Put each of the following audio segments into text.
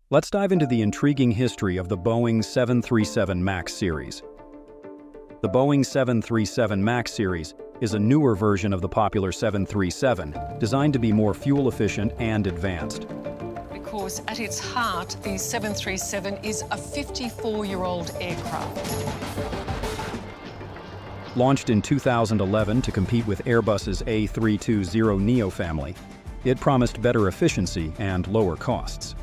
Let's dive into the intriguing history of the Boeing 737 MAX series. The Boeing 737 MAX series is a newer version of the popular 737, designed to be more fuel-efficient and advanced. Because at its heart, the 737 is a 54-year-old aircraft. Launched in 2011 to compete with Airbus's A320neo family, it promised better efficiency and lower costs.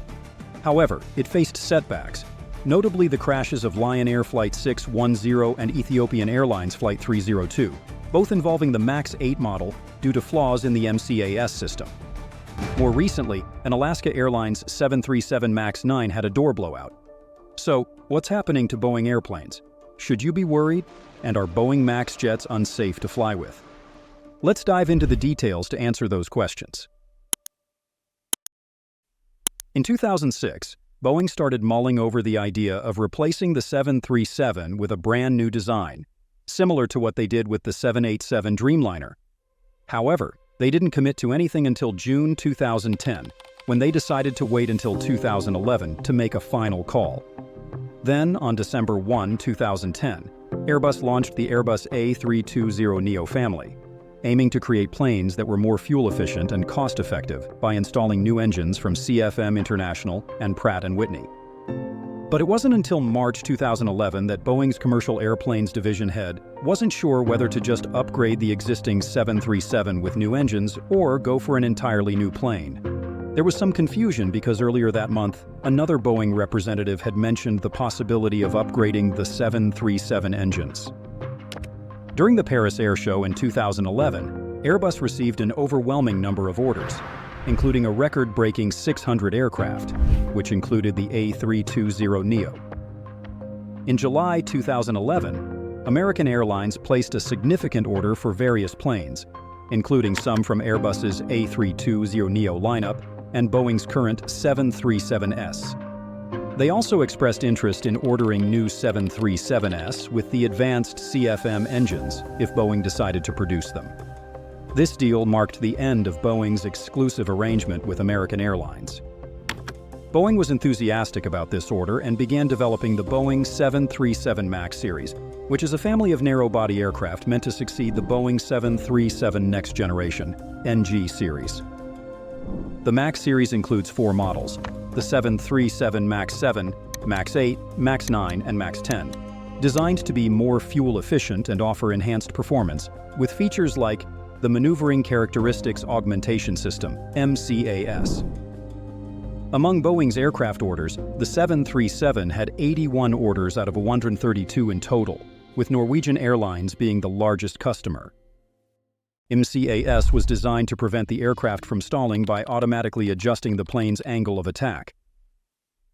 However, it faced setbacks, notably the crashes of Lion Air Flight 610 and Ethiopian Airlines Flight 302, both involving the MAX 8 model due to flaws in the MCAS system. More recently, an Alaska Airlines 737 MAX 9 had a door blowout. So, what's happening to Boeing airplanes? Should you be worried? And are Boeing MAX jets unsafe to fly with? Let's dive into the details to answer those questions. In 2006, Boeing started mulling over the idea of replacing the 737 with a brand new design, similar to what they did with the 787 Dreamliner. However, they didn't commit to anything until June 2010, when they decided to wait until 2011 to make a final call. Then, on December 1, 2010, Airbus launched the Airbus A320neo family, aiming to create planes that were more fuel-efficient and cost-effective by installing new engines from CFM International and Pratt & Whitney. But it wasn't until March 2011 that Boeing's commercial airplanes division head wasn't sure whether to just upgrade the existing 737 with new engines or go for an entirely new plane. There was some confusion because earlier that month, another Boeing representative had mentioned the possibility of upgrading the 737 engines. During the Paris Air Show in 2011, Airbus received an overwhelming number of orders, including a record-breaking 600 aircraft, which included the A320neo. In July 2011, American Airlines placed a significant order for various planes, including some from Airbus's A320neo lineup and Boeing's current 737S. They also expressed interest in ordering new 737S with the advanced CFM engines if Boeing decided to produce them. This deal marked the end of Boeing's exclusive arrangement with American Airlines. Boeing was enthusiastic about this order and began developing the Boeing 737 MAX series, which is a family of narrow-body aircraft meant to succeed the Boeing 737 Next Generation (NG) series. The MAX series includes 4 models: the 737 MAX 7, MAX 8, MAX 9, and MAX 10, designed to be more fuel-efficient and offer enhanced performance, with features like the Maneuvering Characteristics Augmentation System, MCAS. Among Boeing's aircraft orders, the 737 had 81 orders out of 132 in total, with Norwegian Airlines being the largest customer. MCAS was designed to prevent the aircraft from stalling by automatically adjusting the plane's angle of attack.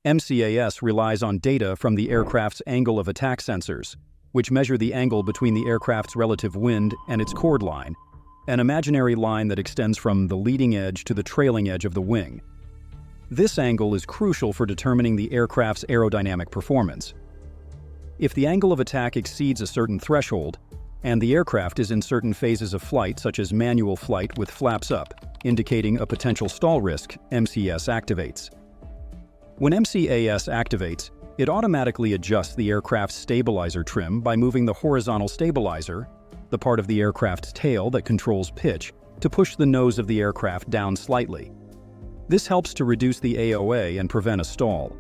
MCAS relies on data from the aircraft's angle of attack sensors, which measure the angle between the aircraft's relative wind and its chord line, an imaginary line that extends from the leading edge to the trailing edge of the wing. This angle is crucial for determining the aircraft's aerodynamic performance. If the angle of attack exceeds a certain threshold, and the aircraft is in certain phases of flight, such as manual flight with flaps up, indicating a potential stall risk, MCAS activates. When MCAS activates, it automatically adjusts the aircraft's stabilizer trim by moving the horizontal stabilizer, the part of the aircraft's tail that controls pitch, to push the nose of the aircraft down slightly. This helps to reduce the AOA and prevent a stall.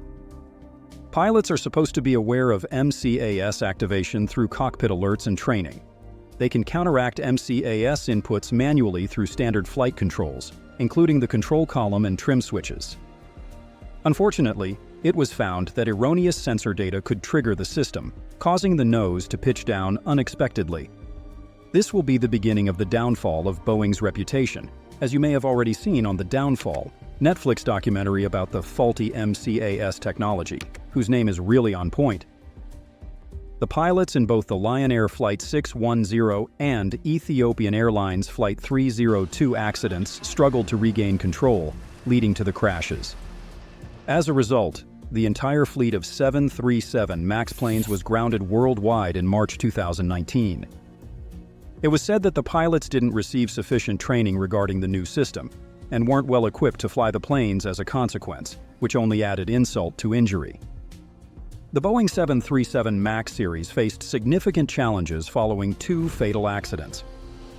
Pilots are supposed to be aware of MCAS activation through cockpit alerts and training. They can counteract MCAS inputs manually through standard flight controls, including the control column and trim switches. Unfortunately, it was found that erroneous sensor data could trigger the system, causing the nose to pitch down unexpectedly. This will be the beginning of the downfall of Boeing's reputation, as you may have already seen on The Downfall, Netflix documentary about the faulty MCAS technology, whose name is really on point. The pilots in both the Lion Air Flight 610 and Ethiopian Airlines Flight 302 accidents struggled to regain control, leading to the crashes. As a result, the entire fleet of 737 MAX planes was grounded worldwide in March 2019. It was said that the pilots didn't receive sufficient training regarding the new system, and weren't well equipped to fly the planes as a consequence, which only added insult to injury. The Boeing 737 MAX series faced significant challenges following two fatal accidents.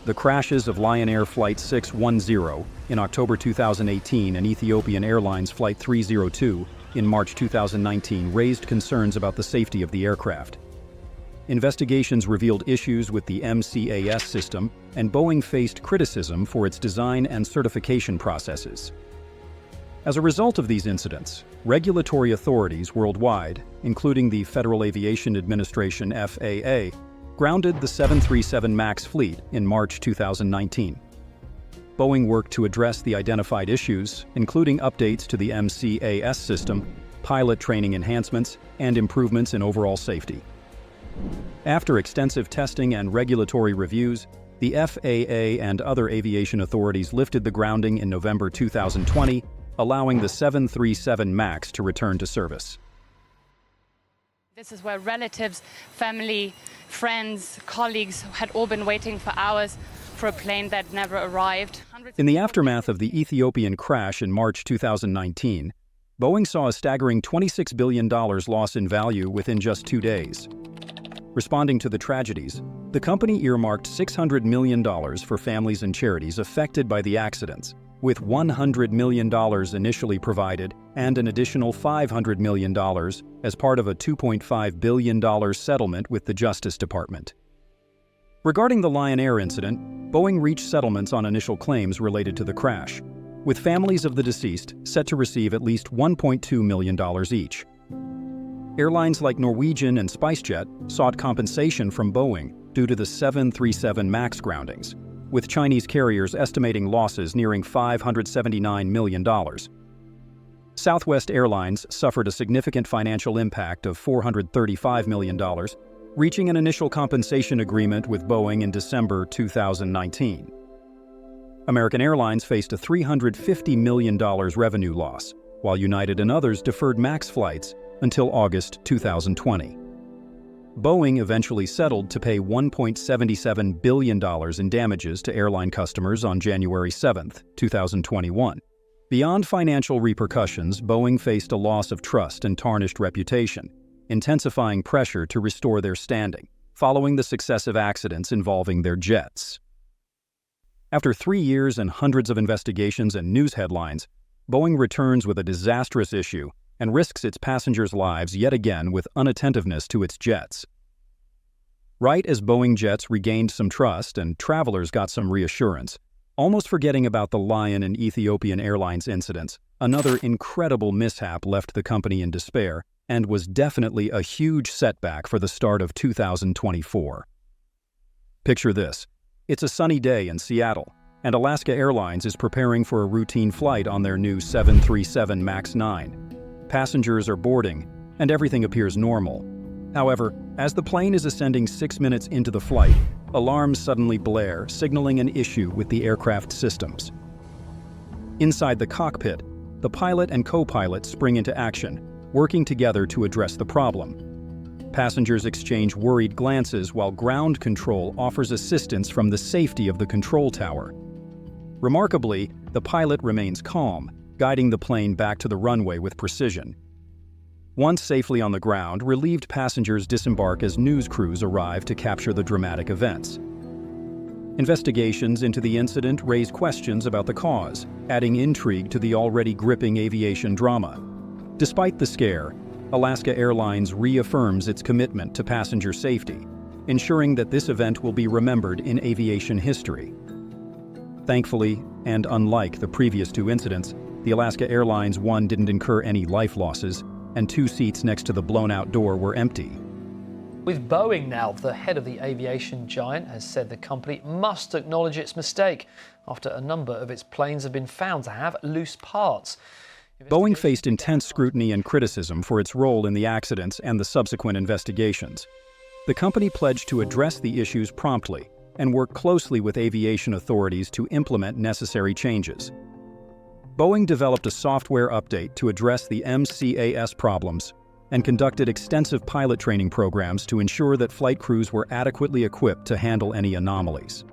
The crashes of Lion Air Flight 610 in October 2018 and Ethiopian Airlines Flight 302 in March 2019 raised concerns about the safety of the aircraft. Investigations revealed issues with the MCAS system, and Boeing faced criticism for its design and certification processes. As a result of these incidents, regulatory authorities worldwide, including the Federal Aviation Administration (FAA), grounded the 737 MAX fleet in March 2019. Boeing worked to address the identified issues, including updates to the MCAS system, pilot training enhancements, and improvements in overall safety. After extensive testing and regulatory reviews, the FAA and other aviation authorities lifted the grounding in November 2020, allowing the 737 MAX to return to service. This is where relatives, family, friends, colleagues had all been waiting for hours for a plane that never arrived. In the aftermath of the Ethiopian crash in March 2019, Boeing saw a staggering $26 billion loss in value within just 2 days. Responding to the tragedies, the company earmarked $600 million for families and charities affected by the accidents, with $100 million initially provided and an additional $500 million as part of a $2.5 billion settlement with the Justice Department. Regarding the Lion Air incident, Boeing reached settlements on initial claims related to the crash, with families of the deceased set to receive at least $1.2 million each. Airlines like Norwegian and SpiceJet sought compensation from Boeing due to the 737 MAX groundings, with Chinese carriers estimating losses nearing $579 million. Southwest Airlines suffered a significant financial impact of $435 million, reaching an initial compensation agreement with Boeing in December 2019. American Airlines faced a $350 million revenue loss, while United and others deferred MAX flights until August 2020. Boeing eventually settled to pay $1.77 billion in damages to airline customers on January 7, 2021. Beyond financial repercussions, Boeing faced a loss of trust and tarnished reputation, intensifying pressure to restore their standing, following the successive accidents involving their jets. After 3 years and hundreds of investigations and news headlines, Boeing returns with a disastrous issue and risks its passengers' lives yet again with unattentiveness to its jets. Right as Boeing jets regained some trust and travelers got some reassurance, almost forgetting about the Lion and Ethiopian Airlines incidents, another incredible mishap left the company in despair and was definitely a huge setback for the start of 2024. Picture this. It's a sunny day in Seattle, and Alaska Airlines is preparing for a routine flight on their new 737 MAX 9. Passengers are boarding, and everything appears normal. However, as the plane is ascending 6 minutes into the flight, alarms suddenly blare, signaling an issue with the aircraft systems. Inside the cockpit, the pilot and co-pilot spring into action, working together to address the problem. Passengers exchange worried glances while ground control offers assistance from the safety of the control tower. Remarkably, the pilot remains calm, guiding the plane back to the runway with precision. Once safely on the ground, relieved passengers disembark as news crews arrive to capture the dramatic events. Investigations into the incident raise questions about the cause, adding intrigue to the already gripping aviation drama. Despite the scare, Alaska Airlines reaffirms its commitment to passenger safety, ensuring that this event will be remembered in aviation history. Thankfully, and unlike the previous two incidents, the Alaska Airlines one didn't incur any life losses, and 2 seats next to the blown-out door were empty. With Boeing now, the head of the aviation giant has said the company must acknowledge its mistake after a number of its planes have been found to have loose parts. Boeing faced intense scrutiny and criticism for its role in the accidents and the subsequent investigations. The company pledged to address the issues promptly and work closely with aviation authorities to implement necessary changes. Boeing developed a software update to address the MCAS problems and conducted extensive pilot training programs to ensure that flight crews were adequately equipped to handle any anomalies.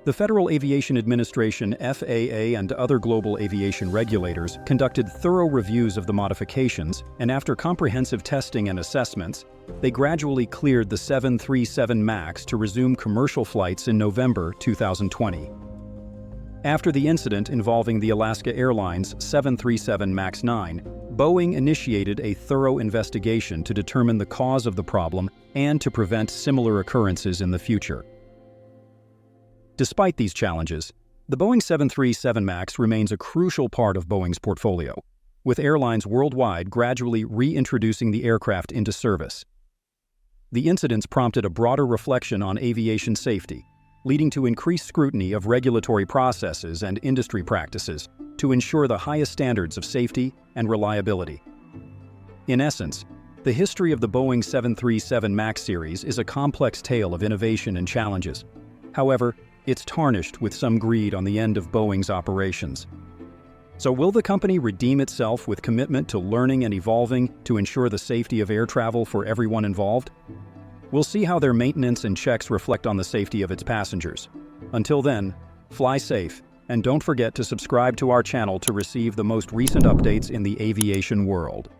The Federal Aviation Administration, FAA, and other global aviation regulators conducted thorough reviews of the modifications, and after comprehensive testing and assessments, they gradually cleared the 737 MAX to resume commercial flights in November 2020. After the incident involving the Alaska Airlines 737 MAX 9, Boeing initiated a thorough investigation to determine the cause of the problem and to prevent similar occurrences in the future. Despite these challenges, the Boeing 737 MAX remains a crucial part of Boeing's portfolio, with airlines worldwide gradually reintroducing the aircraft into service. The incidents prompted a broader reflection on aviation safety, leading to increased scrutiny of regulatory processes and industry practices to ensure the highest standards of safety and reliability. In essence, the history of the Boeing 737 MAX series is a complex tale of innovation and challenges. However, it's tarnished with some greed on the end of Boeing's operations. So will the company redeem itself with commitment to learning and evolving to ensure the safety of air travel for everyone involved? We'll see how their maintenance and checks reflect on the safety of its passengers. Until then, fly safe, and don't forget to subscribe to our channel to receive the most recent updates in the aviation world.